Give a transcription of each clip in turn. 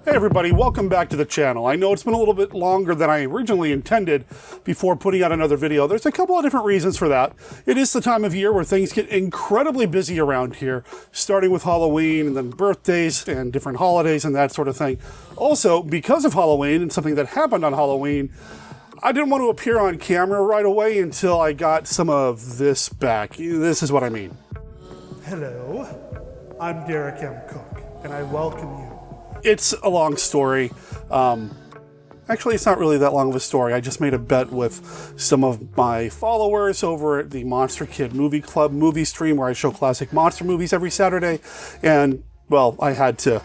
Hey everybody, welcome back to the channel. I know it's been a little bit longer than I originally intended before putting out another video. There's a couple of different reasons for that. It is the time of year where things get incredibly busy around here, starting with Halloween and then birthdays and different holidays and that sort of thing. Also, because of Halloween and something that happened on Halloween, I didn't want to appear on camera right away until I got some of this back. This is what I mean. Hello, I'm Derek M. Cook, and I welcome you. It's a long story. Actually, it's not really that long of a story. I just made a bet with some of my followers over at the Monster Kid Movie Club movie stream where I show classic monster movies every Saturday. And, well, I had to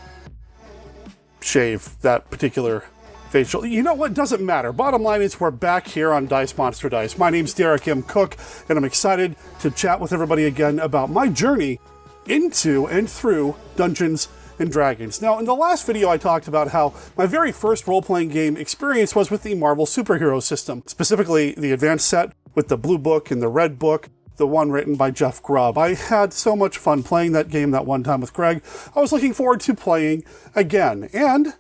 shave that particular facial. You know what? Doesn't matter. Bottom line is we're back here on Dice Monster Dice. My name's Derek M. Cook, and I'm excited to chat with everybody again about my journey into and through Dungeons and Dragons. Now, in the last video, I talked about how my very first role-playing game experience was with the Marvel superhero system, specifically the advanced set with the blue book and the red book, the one written by Jeff Grubb. I had so much fun playing that game that one time with Greg. I was looking forward to playing again, and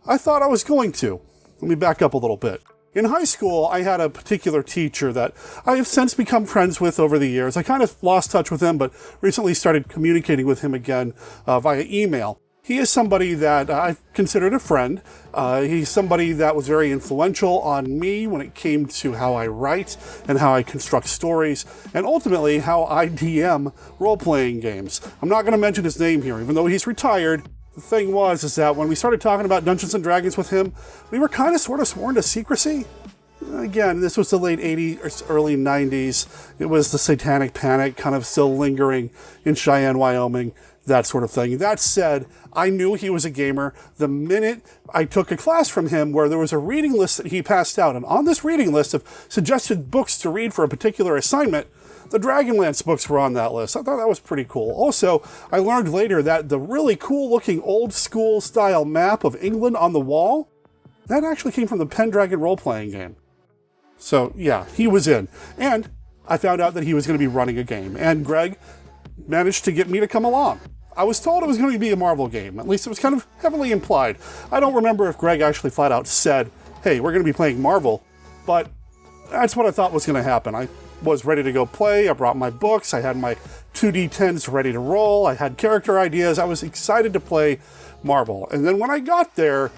I thought I was going to. Let me back up a little bit. In high school, I had a particular teacher that I have since become friends with over the years. I kind of lost touch with him, but recently started communicating with him again via email. He is somebody that I've considered a friend. He's somebody that was very influential on me when it came to how I write and how I construct stories, and ultimately how I DM role-playing games. I'm not going to mention his name here, even though he's retired. The thing is that when we started talking about Dungeons and Dragons with him, we were kind of sort of sworn to secrecy. Again, this was the late 80s or early 90s. It was the satanic panic kind of still lingering in Cheyenne, Wyoming, that sort of thing. That said, I knew he was a gamer the minute I took a class from him where there was a reading list that he passed out. And on this reading list of suggested books to read for a particular assignment, the Dragonlance books were on that list. I thought that was pretty cool. Also, I learned later that the really cool looking old school style map of England on the wall, that actually came from the Pendragon role-playing game. So yeah, he was in. And I found out that he was going to be running a game. And Greg managed to get me to come along. I was told it was going to be a Marvel game. At least it was kind of heavily implied. I don't remember if Greg actually flat out said, hey, we're going to be playing Marvel, but that's what I thought was going to happen. I was ready to go play. I brought my books. I had my 2d10s ready to roll. I had character ideas. I was excited to play Marvel. And then when I got there,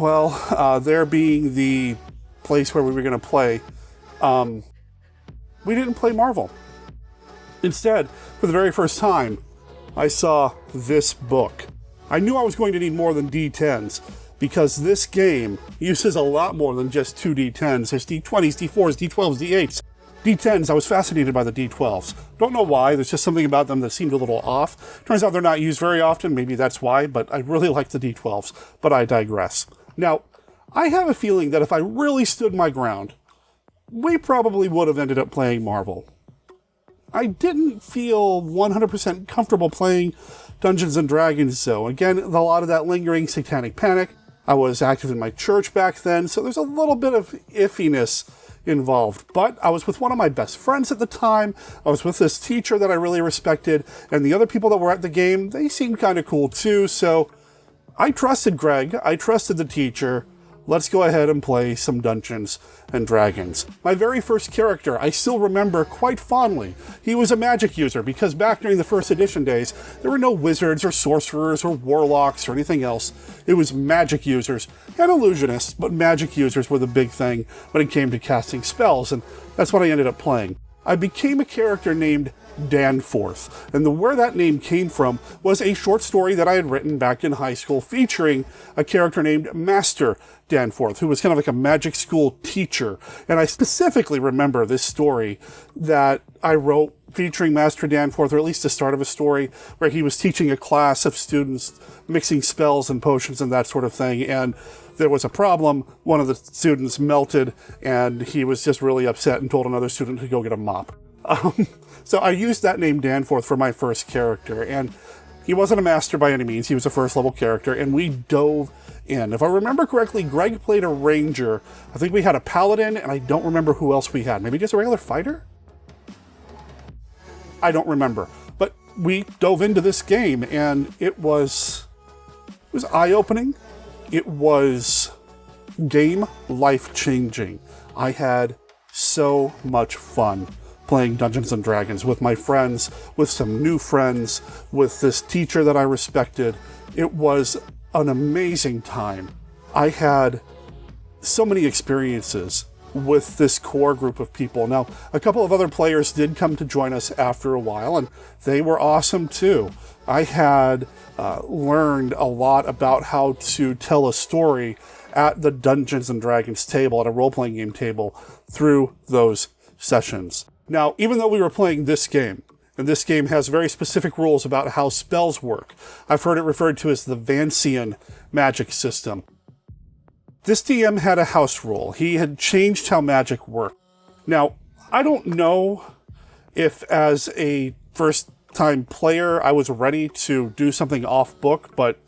well, there being the place where we were going to play, we didn't play Marvel. Instead, for the very first time, I saw this book. I knew I was going to need more than D10s because this game uses a lot more than just 2D10s. There's D20s, D4s, D12s, D8s. D10s, I was fascinated by the D12s. Don't know why, there's just something about them that seemed a little off. Turns out they're not used very often, maybe that's why, but I really like the D12s, but I digress. Now, I have a feeling that if I really stood my ground, we probably would have ended up playing Marvel. I didn't feel 100% comfortable playing Dungeons and Dragons, though. Again, a lot of that lingering satanic panic. I was active in my church back then, so there's a little bit of iffiness involved. But I was with one of my best friends at the time. I was with this teacher that I really respected, and the other people that were at the game, they seemed kind of cool too, so I trusted Greg. I trusted the teacher. Let's go ahead and play some Dungeons and Dragons. My very first character, I still remember quite fondly. He was a magic user because back during the first edition days, there were no wizards or sorcerers or warlocks or anything else. It was magic users and illusionists, but magic users were the big thing when it came to casting spells, and that's what I ended up playing. I became a character named Danforth, and where that name came from was a short story that I had written back in high school featuring a character named Master Danforth, who was kind of like a magic school teacher. And I specifically remember this story that I wrote featuring Master Danforth, or at least the start of a story, where he was teaching a class of students mixing spells and potions and that sort of thing, and there was a problem. One of the students melted, and he was just really upset and told another student to go get a mop. So I used that name Danforth for my first character, and he wasn't a master by any means. He was a first level character, and we dove in. If I remember correctly, Greg played a ranger. I think we had a paladin, and I don't remember who else we had. Maybe just a regular fighter? I don't remember. But we dove into this game, and it was was eye-opening. It was game life-changing. I had so much fun playing Dungeons & Dragons with my friends, with some new friends, with this teacher that I respected. It was an amazing time. I had so many experiences with this core group of people. Now, a couple of other players did come to join us after a while, and they were awesome too. I had learned a lot about how to tell a story at the Dungeons & Dragons table, at a role-playing game table, through those sessions. Now, even though we were playing this game, and this game has very specific rules about how spells work, I've heard it referred to as the Vancian magic system. This DM had a house rule. He had changed how magic worked. Now, I don't know if as a first-time player I was ready to do something off-book, but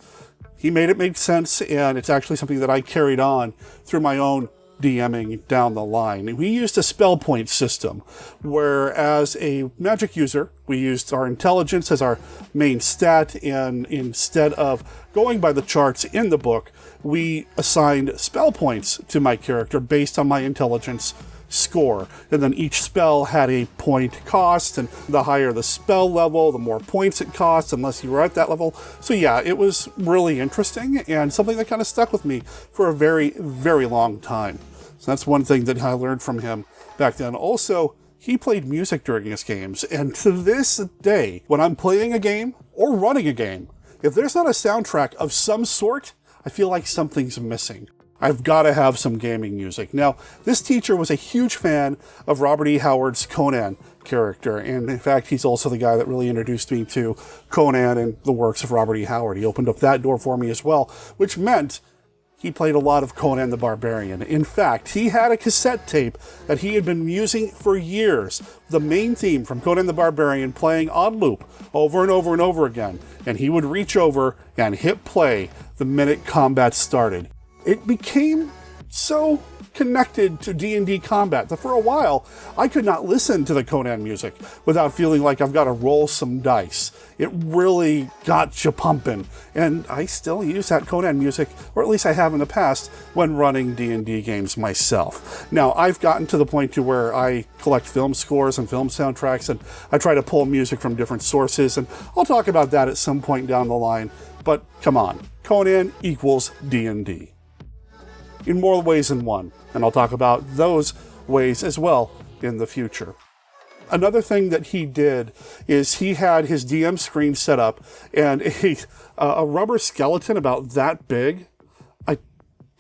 he made it make sense, and it's actually something that I carried on through my own DMing down the line. We used a spell point system, where as a magic user, we used our intelligence as our main stat, and instead of going by the charts in the book, we assigned spell points to my character based on my intelligence score. And then each spell had a point cost, and the higher the spell level, the more points it costs, unless you were at that level. So yeah, it was really interesting, and something that kind of stuck with me for a very, very long time. So that's one thing that I learned from him back then. Also, he played music during his games, and to this day, when I'm playing a game or running a game, if there's not a soundtrack of some sort, I feel like something's missing. I've got to have some gaming music. Now, this teacher was a huge fan of Robert E. Howard's Conan character, and in fact, he's also the guy that really introduced me to Conan and the works of Robert E. Howard. He opened up that door for me as well, which meant he played a lot of Conan the Barbarian. In fact, he had a cassette tape that he had been using for years, the main theme from Conan the Barbarian playing on loop over and over and over again, and he would reach over and hit play the minute combat started. It became so connected to D&D combat that for a while, I could not listen to the Conan music without feeling like I've got to roll some dice. It really got you pumping, and I still use that Conan music, or at least I have in the past, when running D&D games myself. Now, I've gotten to the point to where I collect film scores and film soundtracks, and I try to pull music from different sources, and I'll talk about that at some point down the line, but come on, Conan equals D&D. In more ways than one, and I'll talk about those ways as well in the future. Another thing that he did is he had his DM screen set up, and a rubber skeleton about that big. I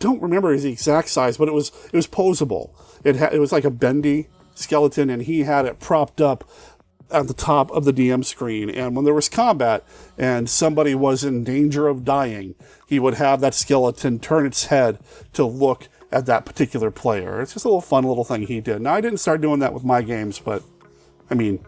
don't remember the exact size, but it was posable. It was like a bendy skeleton, and he had it propped up at the top of the DM screen, and when there was combat and somebody was in danger of dying, he would have that skeleton turn its head to look at that particular player. It's just a little fun little thing he did. Now, I didn't start doing that with my games, but I mean,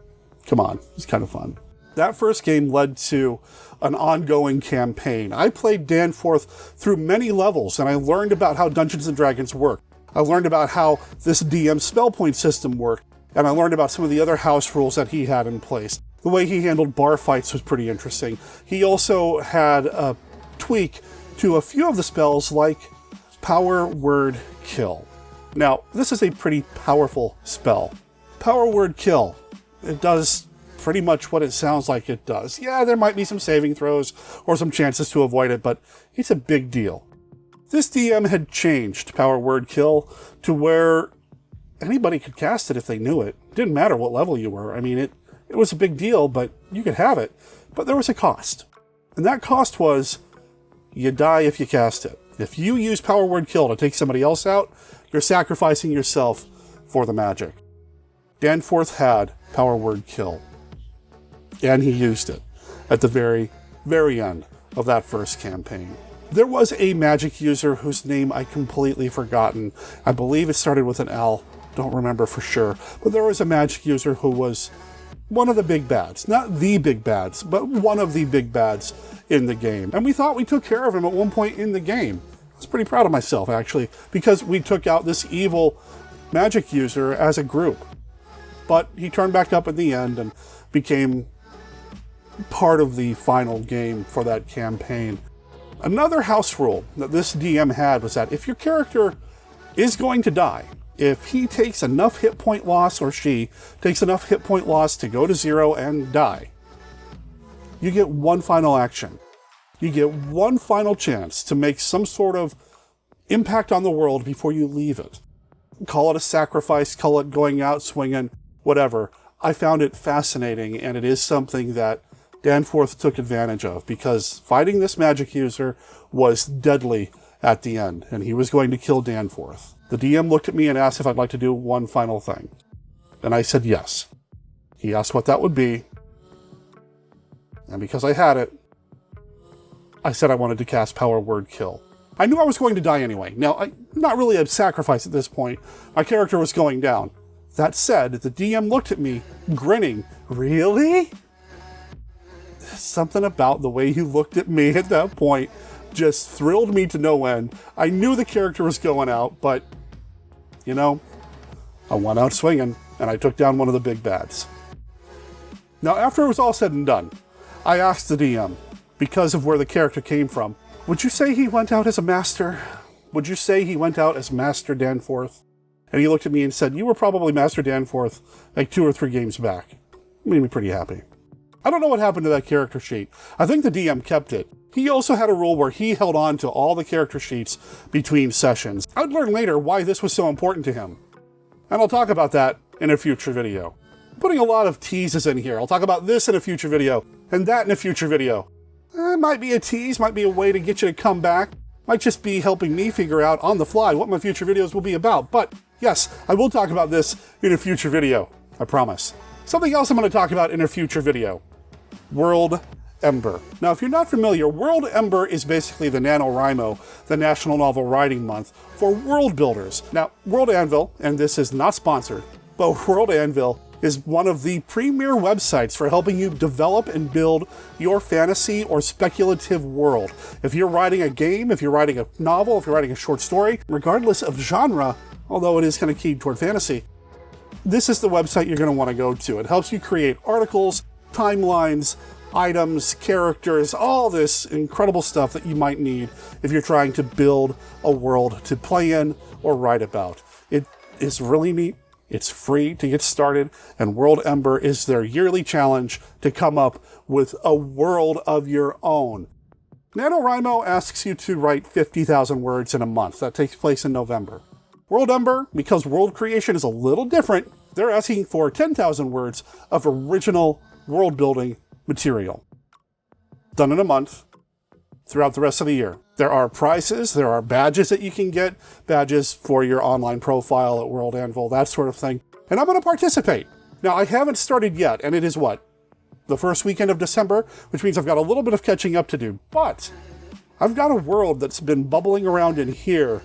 come on, it's kind of fun. That first game led to an ongoing campaign. I played Danforth through many levels, and I learned about how Dungeons & Dragons work. I learned about how this DM spell point system worked, and I learned about some of the other house rules that he had in place. The way he handled bar fights was pretty interesting. He also had a tweak to a few of the spells, like Power Word Kill. Now, this is a pretty powerful spell. Power Word Kill. It does pretty much what it sounds like it does. Yeah, there might be some saving throws or some chances to avoid it, but it's a big deal. This DM had changed Power Word Kill to where anybody could cast it if they knew it. It didn't matter what level you were. I mean, it was a big deal, but you could have it. But there was a cost. And that cost was, you die if you cast it. If you use Power Word Kill to take somebody else out, you're sacrificing yourself for the magic. Danforth had Power Word Kill, and he used it at the very, very end of that first campaign. There was a magic user whose name I completely forgotten. I believe it started with an L. Don't remember for sure. But there was a magic user who was one of the big bads. Not the big bads, but one of the big bads in the game. And we thought we took care of him at one point in the game. I was pretty proud of myself, actually, because we took out this evil magic user as a group. But he turned back up at the end and became part of the final game for that campaign. Another house rule that this DM had was that if your character is going to die, if he takes enough hit point loss or she takes enough hit point loss to go to 0 and die, you get one final action. You get one final chance to make some sort of impact on the world before you leave it. Call it a sacrifice, call it going out swinging, whatever. I found it fascinating, and it is something that Danforth took advantage of, because fighting this magic user was deadly at the end, and he was going to kill Danforth. The DM looked at me and asked if I'd like to do one final thing. And I said yes. He asked what that would be, and because I had it, I said I wanted to cast Power Word Kill. I knew I was going to die anyway. Now, not really a sacrifice at this point. My character was going down. That said, the DM looked at me, grinning. Really? Something about the way he looked at me at that point just thrilled me to no end. I knew the character was going out, but, you know, I went out swinging, and I took down one of the big bads. Now, after it was all said and done, I asked the DM, because of where the character came from, would you say he went out as a master? Would you say he went out as Master Danforth? And he looked at me and said, you were probably Master Danforth like 2 or 3 games back. Made me pretty happy. I don't know what happened to that character sheet. I think the DM kept it. He also had a rule where he held on to all the character sheets between sessions. I'd learn later why this was so important to him. And I'll talk about that in a future video. I'm putting a lot of teases in here. I'll talk about this in a future video, and that in a future video. It might be a tease, might be a way to get you to come back. Might just be helping me figure out on the fly what my future videos will be about. But yes, I will talk about this in a future video. I promise. Something else I'm going to talk about in a future video. WorldEmber. Now, if you're not familiar, WorldEmber is basically the NaNoWriMo, the National Novel Writing Month, for world builders. Now, World Anvil, and this is not sponsored, but World Anvil is one of the premier websites for helping you develop and build your fantasy or speculative world. If you're writing a game, if you're writing a novel, if you're writing a short story, regardless of genre, although it is kind of keyed toward fantasy, this is the website you're going to want to go to. It helps you create articles, timelines, items, characters, all this incredible stuff that you might need if you're trying to build a world to play in or write about. It is really neat. It's free to get started, and WorldEmber is their yearly challenge to come up with a world of your own. NaNoWriMo asks you to write 50,000 words in a month. That takes place in November. WorldEmber, because world creation is a little different, they're asking for 10,000 words of original world-building material. Done in a month, throughout the rest of the year. There are prizes, there are badges that you can get, badges for your online profile at World Anvil, that sort of thing. And I'm going to participate. Now, I haven't started yet, and it is what? The first weekend of December, which means I've got a little bit of catching up to do. But I've got a world that's been bubbling around in here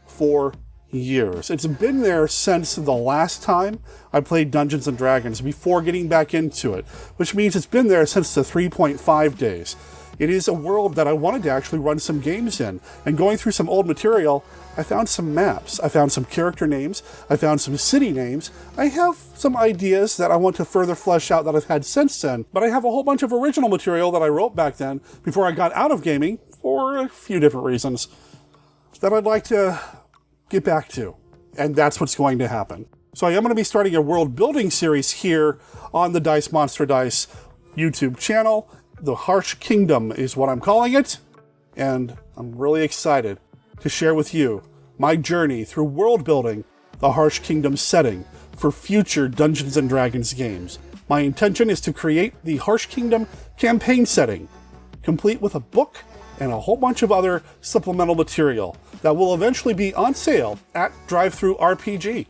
for years. It's been there since the last time I played Dungeons & Dragons, before getting back into it, which means it's been there since the 3.5 days. It is a world that I wanted to actually run some games in, and going through some old material, I found some maps, I found some character names, I found some city names. I have some ideas that I want to further flesh out that I've had since then, but I have a whole bunch of original material that I wrote back then, before I got out of gaming, for a few different reasons, that I'd like to get back to. And that's what's going to happen. So I am going to be starting a world building series here on the Dice Monster Dice YouTube channel. The Harsh Kingdom is what I'm calling it, and I'm really excited to share with you my journey through world building the Harsh Kingdom setting for future Dungeons & Dragons games. My intention is to create the Harsh Kingdom campaign setting, complete with a book and a whole bunch of other supplemental material that will eventually be on sale at DriveThruRPG.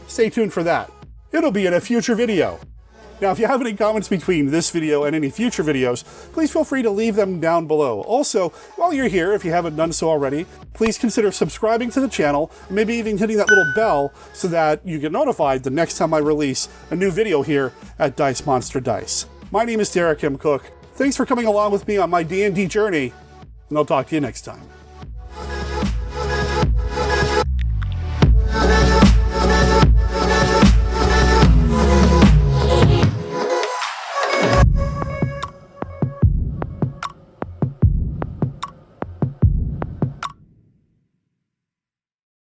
Stay tuned for that. It'll be in a future video. Now, if you have any comments between this video and any future videos, please feel free to leave them down below. Also, while you're here, if you haven't done so already, please consider subscribing to the channel, maybe even hitting that little bell so that you get notified the next time I release a new video here at Dice Monster Dice. My name is Derek M. Cook. Thanks for coming along with me on my D&D journey, and I'll talk to you next time.